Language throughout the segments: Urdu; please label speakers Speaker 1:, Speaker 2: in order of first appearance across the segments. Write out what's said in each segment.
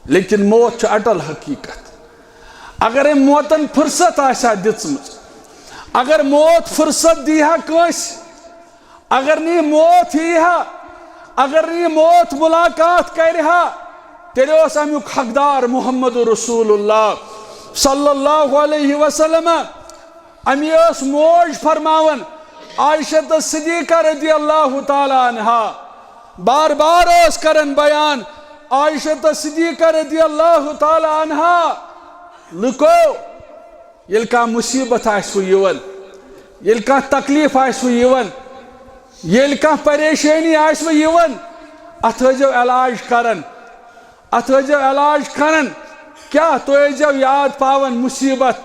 Speaker 1: لیکن موت اٹل حقیقت. اگر موتن فرصت آسا دِژمٕژ، اگر موت فرصت دیہا کٲنٛسہِ، اگر نہٕ یہِ موت ییٖہا، اگر نہٕ یہِ موت ملاقات کرِہا، تیٚلہِ اوس امیُک حقدار محمد رسول اللہ صلی اللہ علیہ وسلم. امی ٲس موج فرماون عائشہ صدیقہ رضی اللہ تعالیٰ عنہا، بار بار ٲس کرن بیان عائشہ صدیقہ رضی اللہ تعالیٰ عنہا. لُکو ییٚلہِ کانٛہہ مُصیبت آسوٕ یِوان، ییٚلہِ کانٛہہ تکلیٖف آسوٕ یِوان، ییٚلہِ کانٛہہ پریشٲنی آسوٕ یِوان، اتھ ٲسۍزیو علاج کران، اتھ ٲسۍزیو علاج کران. کیٛاہ تُہۍ ٲسۍزیو یاد پاوان مُصیبت،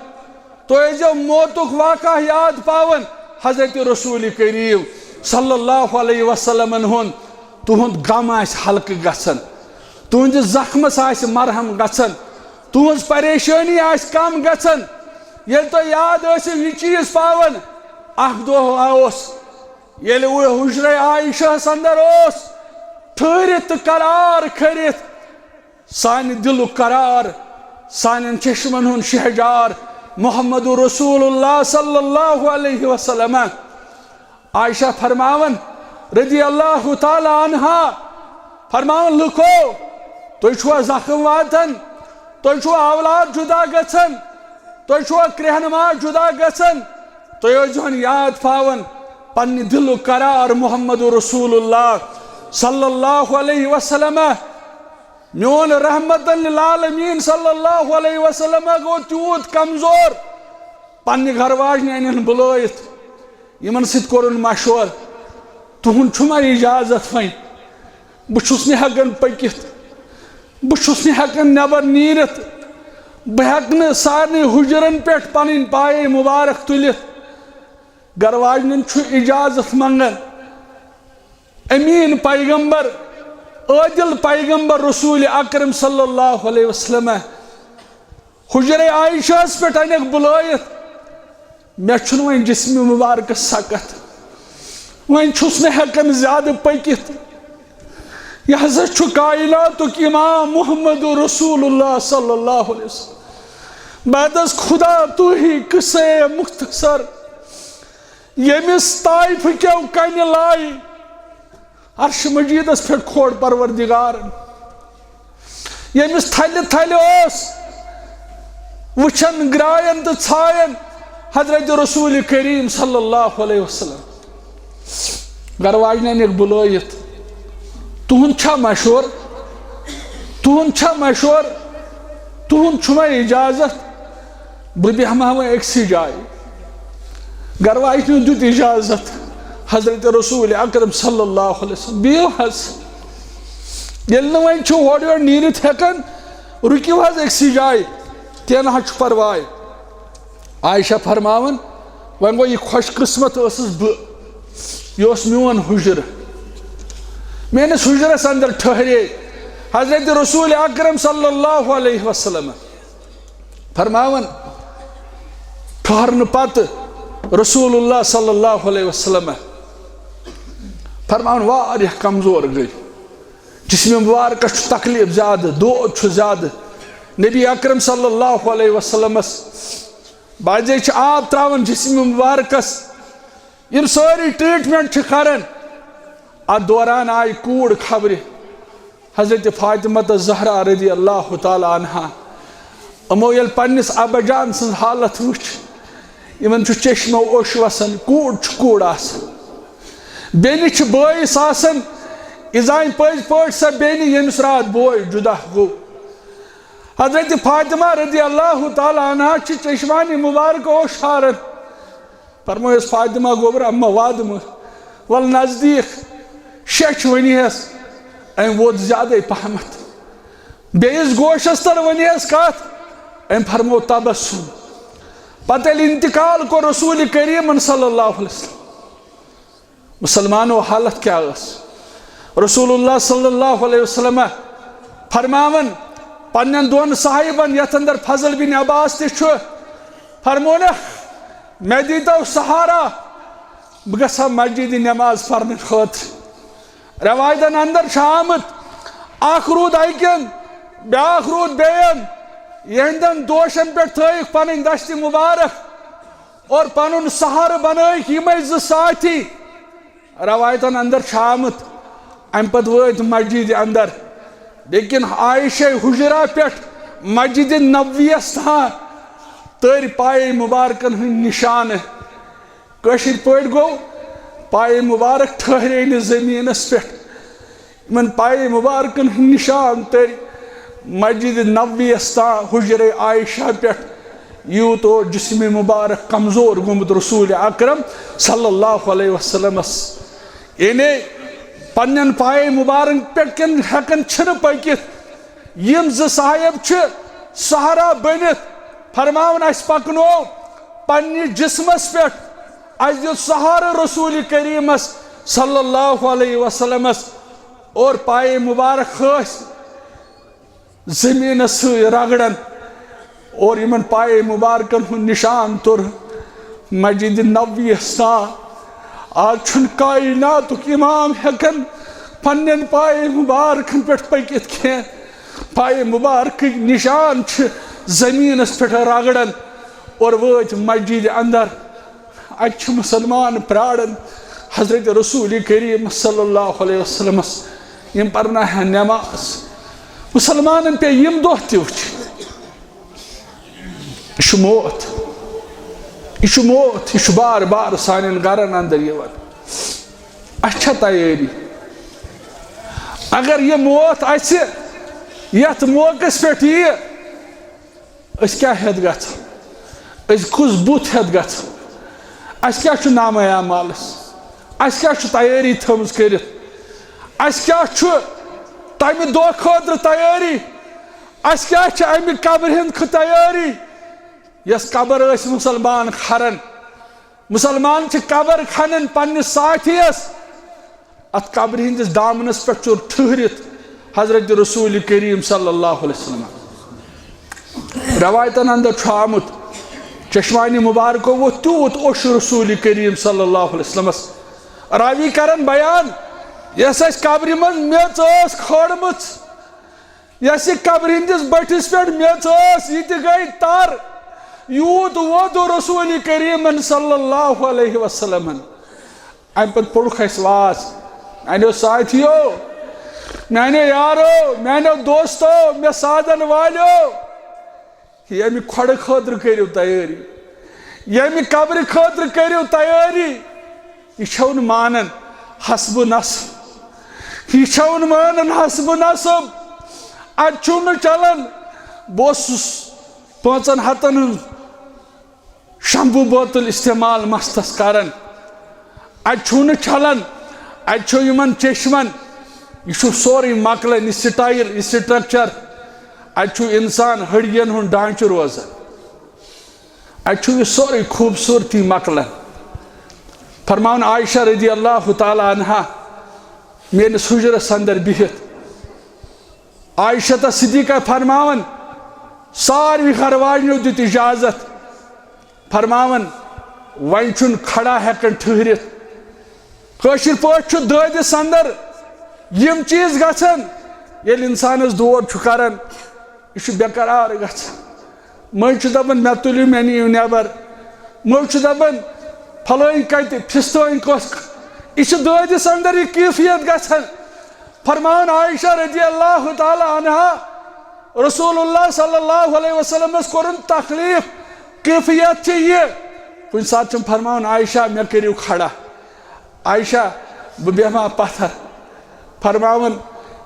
Speaker 1: تُہۍ ٲسۍزیو موتُک واقعہ یاد پاوان. حضرت رسول کریم صلی اللہ علیہ وسلمن ہُنٛد تُہُنٛد غم آسہِ ہلکہٕ گژھان، تُہنٛدِس زخمس آسہِ مرہم گژھان، تُہنٛز پریشٲنی آسہِ کم گژھان. ییٚلہِ تُہۍ یاد ٲسِو یہِ چیٖز پاوان، اکھ دۄہ اوس ییٚلہِ حجرے عائشہس اندر اوس ٹھہرِتھ تہٕ قرار کھٔرِتھ سانہِ دلُک قرار، سانٮ۪ن چشمن ہُنٛد شہجار محمد رسول اللہ صلی اللہ علیہ وسلم. عائشہ فرماون رضی اللہ تعالیٰ عنہا، فرماون لُکو تُہۍ چھُوا زخم واتان، تُہۍ چھُوا اولاد جدا گژھان، تُہۍ چھُوا کرہنما جدا گژھان، تُہۍ ٲسۍزِہون یاد پاوان پننہِ دلُک قرار محمد رسول اللہ صلی اللہ علیہ وسلم. میون رحمت للعالمین صلی اللہ علیہ وسلم گو تیوت کمزور، پننہِ گھر واجنہِ انن بُلٲیِتھ، یمن سۭتۍ کوٚرُن مشور. تُہُنٛد چھُ ما اجازت وۄنۍ؟ بہٕ چھُس نہٕ ہٮ۪کان پٔکِتھ، بہٕ چھُس نہٕ ہٮ۪کان نٮ۪بر نیٖرِتھ، بہٕ ہٮ۪کہٕ نہٕ سارنٕے حُجرن پٮ۪ٹھ پنٕنۍ پایے مُبارک تُلِتھ. گھر واجنٮ۪ن چھُ اجازت منٛگان. امین پیغمبر، عادل پیغمبر رسول اکرم صلی اللہ علیہ وسلم حجرے عائشہس پٮ۪ٹھ انکھ بُلٲیِتھ. مےٚ چھُنہٕ وۄنۍ جسمِ مُبارکس سکت، وۄنۍ چھُس نہٕ ہٮ۪کان زیادٕ پٔکِتھ. یہ ہسا چھُ کائناتُک امام محمد رسول اللہ صلی اللہ علیہ وسلم. بعدس خدا تو ہی قصے مختصر، ییٚمِس طائفہٕ کٮ۪و کنہِ لایہِ عرش مجیدس پٮ۪ٹھ کھوڑ پروردگارن، ییٚمِس تھلہِ تھلہِ اوس وٕچھان گراین تہٕ ژھاین حضرت رسول کریم صلی اللہ علیہ وسلم. گھر واجنہِ انکھ بُلٲیِتھ. تُہُنٛد چھا مشور؟ تُہُنٛد چھا مشور؟ تُہُنٛد چھُ مےٚ اجازت بہٕ بیٚہمہٕ ہا وۄنۍ أکسٕے جایہِ؟ گھر واجنیو دیُت اجازت. حضرت رسول اکرم صلی اللہ علیہ وسلم بِہِو حظ، ییٚلہِ نہٕ وۄنۍ چھُ ہورٕ یورٕ نیٖرِتھ ہٮ۪کان رُکِو حظ أکسٕے جایہِ، کینٛہہ نہ حظ چھُ پرواے. عائشہ فرماون وۄنۍ گوٚو یہِ خۄش قٕسمت ٲسٕس بہٕ، یہِ اوس میون حُجرٕ، میٲنِس حُجرس اندر ٹھہرے حضرت رسول اکرم صلی اللہ علیہ وسلم. فرماون ٹھہرنہٕ پتہٕ رسول اللہ صلی اللہ علیہ وسلم فرماون واریاہ کمزور گٔے، جسمِ مبارکس چھُ تکلیٖف زیادٕ، دود چھُ زیادٕ. نبی اکرم صلی اللہ علیہ وسلمس بعضے چھِ آب تراوان جسمِ مبارکس، یِم سٲری ٹریٹمنٹ چھِ کران. اتھ دوران آیہِ کوٗر خبرِ حضرت فاطمہ زہرا رضی اللہ تعالیٰ عنہا. یِمو ییٚلہِ پننِس ابا جان سٕنٛز حالت وٕچھ، یِمن چھُ چشمو اوٚش وسان، کوٗر چھُ کوٗر آسان، بیٚنہِ چھِ بٲیِس آسان. یہِ زانہِ پٔزۍ پٲٹھۍ سۄ بیٚنہِ ییٚمِس راتھ بوے جُدا گوٚو. حضرت فاطمہ رضی اللہ تعالیٰ عنہا چھِ چشمانہِ مُبارکہٕ اوٚش ہاران. فرمٲیِس فاطمہ گوٚبرا اما وادٕ مہٕ وَل نزدیٖک، شیٚچھِ ؤنِہَس. أمۍ ووت زیادَے پہمتھ، بیٚیِس گوشس تل ؤنِہَس کتھ، أمۍ فرمو تبسُم. پتہٕ ییٚلہِ انتقال کوٚر رسول کریٖمن صلی اللہ علیہ وسلم، مسلمانو حالت کیٛاہ ٲس؟ رسول اللہ صلی اللہ علیہ وسلم فرماون پننٮ۪ن دۄن صاحبن یتھ اندر فضل بن عباس تہِ چھُ، فرمونکھ مےٚ دیٖتو سہارا، بہٕ گژھٕ ہا مسجدِ نٮ۪ماز پرنہٕ خٲطرٕ. روایتن اندر چھُ آمُت اکھ روٗد اکٮ۪ن بیاکھ رود بین یہندن دوشن پہ تھائک پنن دشت مبارک اور پنن سہار بنائک یمے ز ساتھی روایتن اندر چھامت ام پت وٲتۍ مسجد اندر لیکن عائشہ حجرہ پہ مسجد نبویس تھان تر پائے مبارکن ہن نشان کشر پٲٹھۍ گو پائے مبارک ٹھہرے نہ زمینس پہ من پائے مبارکن ہن نشان تر مسجد نبویس تان حجر عائشہ پہ یوت اور جسم مبارک کمزور گومت رسول اکرم صلی اللہ علیہ وسلم یعنی پنن پائے مبارک پہ کن ہکن چھن پکت یم ز صاحب چھ سہارا بنت فرماون اس پکنو پنہ جسمس پہ اس دیت سہارا رسول کریمس صلی اللہ علیہ وسلم اور پائے مبارک خاص زمین سی رگڑن اور یمن پائے مبارکن ہن نشان تر مسجد نبویس تان آج چھن کائناتک امام ہیکن پنن پائے مبارکن پہ پکت کھین پائے مبارک نشان چھ زمینس پہ رگڑن اور وٲتۍ مسجد اندر اتھ مسلمان پرارن حضرت رسول کریم صلی اللہ علیہ وسلم یم پرنا نماز مسلمانن پہ یم دہ تہ وچھ یہ موت یہ موت یہ بار بار سانن گرن اندر یوان اچھا تیاری اگر یہ موت آسہ یت موقع پہ یہ اس کیا ہیت گژھان اس کس بت ہیت گژھان اس کیا چھ نامہ اعمالس اس کیا چھ تیاری تھمز کرت اس کیا چھ تمہ دہ خاطر تیاری اس کیا چھ امہ قبر ہند تیاری یس قبر اس مسلمان کھرن مسلمان چھ قبر کھنن پنس ساتھیس ات قبر ہندس دامنس پہ چور ٹھہرت حضرت رسول کریم صلی اللہ علیہ وسلم روایتن اندر چھ آمت چشمانی مبارکو وہ تیوت اوش رسول کریم صلی اللہ علیہ وسلم راوی کرن بیان یس اس قبر من میچ اس کھوڑمت یس قبر ہندس بٹس پہ میچ اس یہ گئی تار یوت وود رسول کریم صلی اللہ علیہ وسلم ام پت پڑھ اس واز میانو ساتھیو میانو یارو میانو دوستو مے سادن والو یمی کھوڑ خاطر کریو تیاری یمی قبر خاطر کریو تیاری یہ چھون مانن حسب نصب یہ چھون مانن حسب نصب ات چھون چلن بوسس 5 ہتن شمبو بوتل استعمال مستس کرن ات چھون چلن ات چھو یمن چشمن یہ سوری مکلن یہ سٹائل یہ سٹرکچر ات انسان ہڑین ہن ڈانچہ روزان ات یہ سوری خوبصورتی مکلن فرمان عائشہ رضی اللہ تعالی عنہ میرس حجرس اندر بہت عائشہ صدیقہ فرماون ساروی گھروالیو دت اجازت فرماون ون چھن کھڑا ہیکن ٹھہرت کاشر پٲٹھۍ چھُ دٲدِس اندر یم چیز گژھن ییٚلہِ انسانس دود چھُ کران یہ چھُ بےقرار گژھان مٔنٛزۍ چھُ دپان مےٚ تُلِو مےٚ نِیِو نٮ۪بر مٔنٛزۍ چھُ دپان پھلٲنۍ کتہِ پھِستٲنۍ کۄس یہ چھُ دٲدِس اندر یہ کیفیت گژھان فرمان عائشہ رضی اللہ تعالی عنہ رسول اللہ صلی اللہ علیہ وسلم کورن تکلیف کیفیت چھ یہ کن سات چھم فرمان عائشہ مے کریو کھڑا عائشہ بہ بیہما پتھر فرماون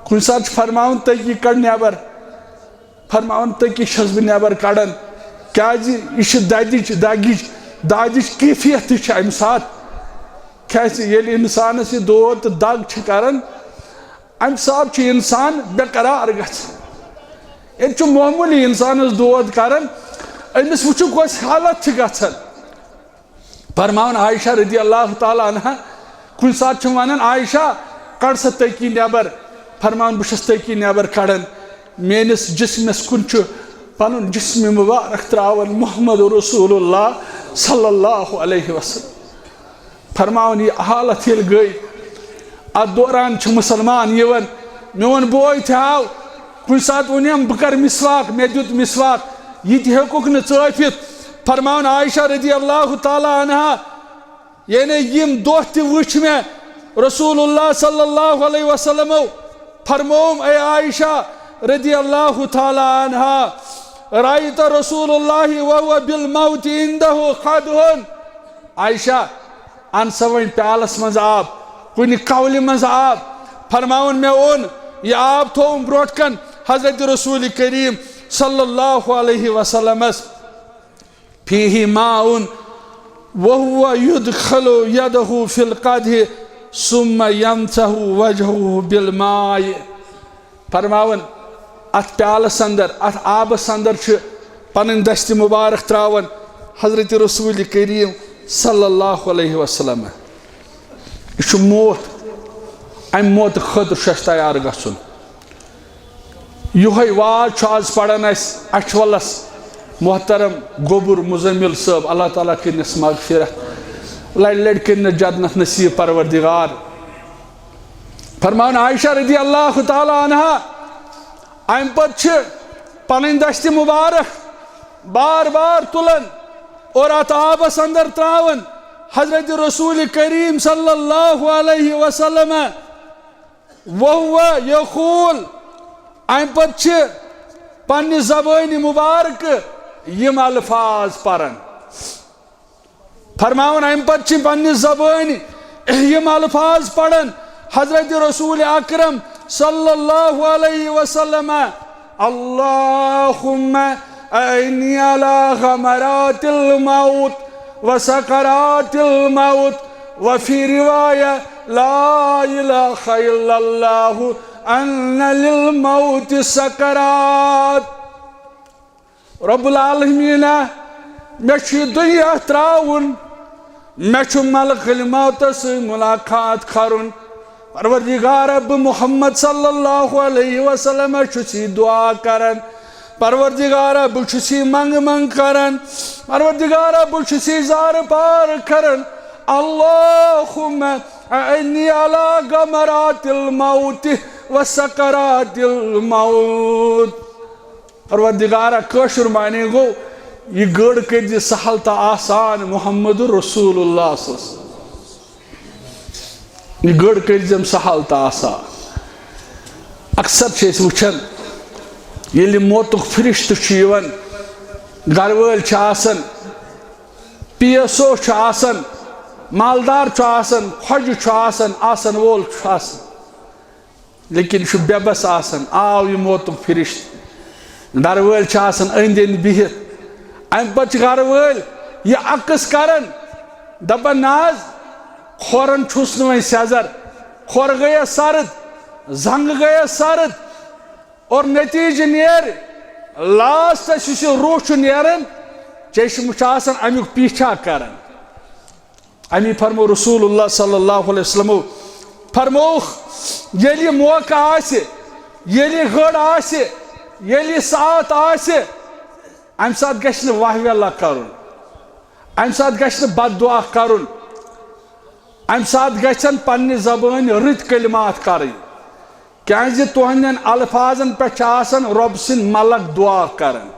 Speaker 1: کن سات فرماون تکی کڑ نیبر فرماون تکی چھس بہ نیبر کڑن کیازِ یہ چھ دادِچ کیفیت تہ چھ امہ سات کیازِ ییٚلہِ انسانس یہ دود تو دگ چھ کران امہ سات چھ انسان بے قرار گژھان ییٚلہِ چھ معمولی انسانس دود کران امس وچھو کس حالت چھ گژھان فرماون عائشہ رضی اللہ تعالی عنہ کن سات چھ ونان عائشہ کڑ سا تکی نیبر فرماون بہ چھس تکی نیبر کڑان میانس جسمس کن چھ پنن جسم مبارک تراون محمد رسول اللہ صلی اللہ علیہ وسلم فرماون یہ حالت یل گئی ات دوران چھ مسلمان یون میون بوے تھاو کن سات ونیم بہ کر مسواک مے دیت مسواک یہ تہ ہیکوک نہ ژٲپِتھ فرماون عائشہ رضی اللہ تعالیٰ عنہا یعنی یم دۄہ تہ وٕچھ مے رسول اللہ صلی اللہ علیہ وسلم فرموم اے عائشہ رضی اللہ تعالیٰ عنہا رأيت رسول الله وهو بالموت عنده قدح عائشہ ان سوین پیالس مز آب کنہ قول مز آب فرماون میں اون یہ آب تھوم بروٹ کن حضرت رسول کریم صلی اللہ علیہ وسلم فیہ ماء وهو يدخل يده في القدح ثم يمسح وجهه بالماء فرماون ات پیالس اندر ات آبس اندر پنن دست مبارک تراون حضرت رسول کریم صلی اللہ علیہ وسلم یہ موت ام موت خطر شش تیار گھن یہ واز آز پڑان اچھولس محترم گوبر مزمل صاحب اللہ تعالیٰ کرنس مغفرت لڑ لڑ کرنس جنت نصیب پروردگار فرمان عائشہ رضی اللہ تعالیٰ عنہا ام پتہ پنن دست مبارک بار بار تلن اور ات آبس اندر تراون حضرت رسول کریم صلی اللہ علیہ وسلم وهو یقول ام پتہ پنہ زبان مبارک یم الفاظ پرن فرماون ام پتہ پنہ زبان یم الفاظ پڑھن حضرت رسول اکرم صلی اللہ علیہ وسلم اللہم اعنی علی غمرات الموت وسکرات الموت وفی روایہ لا الہ الا اللہ ان للموت سکرات رب العالمین میں چھ دنیا تراؤن میں چھ ملک الموت سے ملاقات کرن پروردگار اب محمد صلی اللہ علیہ وسلم چھسی دعا کرن پروردگار اب چھسی منگ منگ کرن پروردگار اب چھسی زار پار کرن اللہم اعنی علی غمرات الموت وسکرات الموت پروردگار کشر معنی گو یہ گڑ کر سہل تا آسان محمد رسول اللہ صلی اللہ علیہ وسلم یہ گڑ کرزم سہل تا آسان اکثر چیز وچھن یلی موتک فرشت چیون گرول چاسن پی ایس او چاسن مالدار چاسن خوج چاسن آسن وول چاسن لیکن شو بے بس آسن آو یہ موتک فرشت گرول چاسن اندین بہت ام پچ گرول یہ عکس کرن دپن ناز کھورن چھس نویں سیزر کھور گیا سرد زنگ گیا سرد اور نتیجہ نیر لاسٹ اس روح نیرن چشم آسان امیک پیچھا کرن امی فرمو رسول اللہ صلی اللہ علیہ وسلم فرموخ یلی موقع آسے یلی گھڑ آسے یلی ساعت آسے ام سات گشن واہ اللہ کرن ام سات گشن بد دعا کرن ام سات گھن پنہ زبان رت کلمات کریں کیازِ تہندین الفاظن پہ آسان رب سن ملک دعا کرن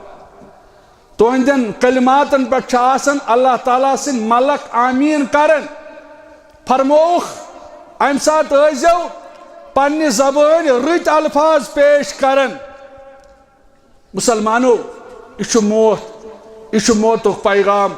Speaker 1: تہندین کلماتن پہ آسان اللہ تعالیٰ سن ملک آمین کرن فرموخ ام سات ٲسۍزیو پنہ زبان رت الفاظ پیش کرن مسلمانو یہ موت یہ موتک پیغام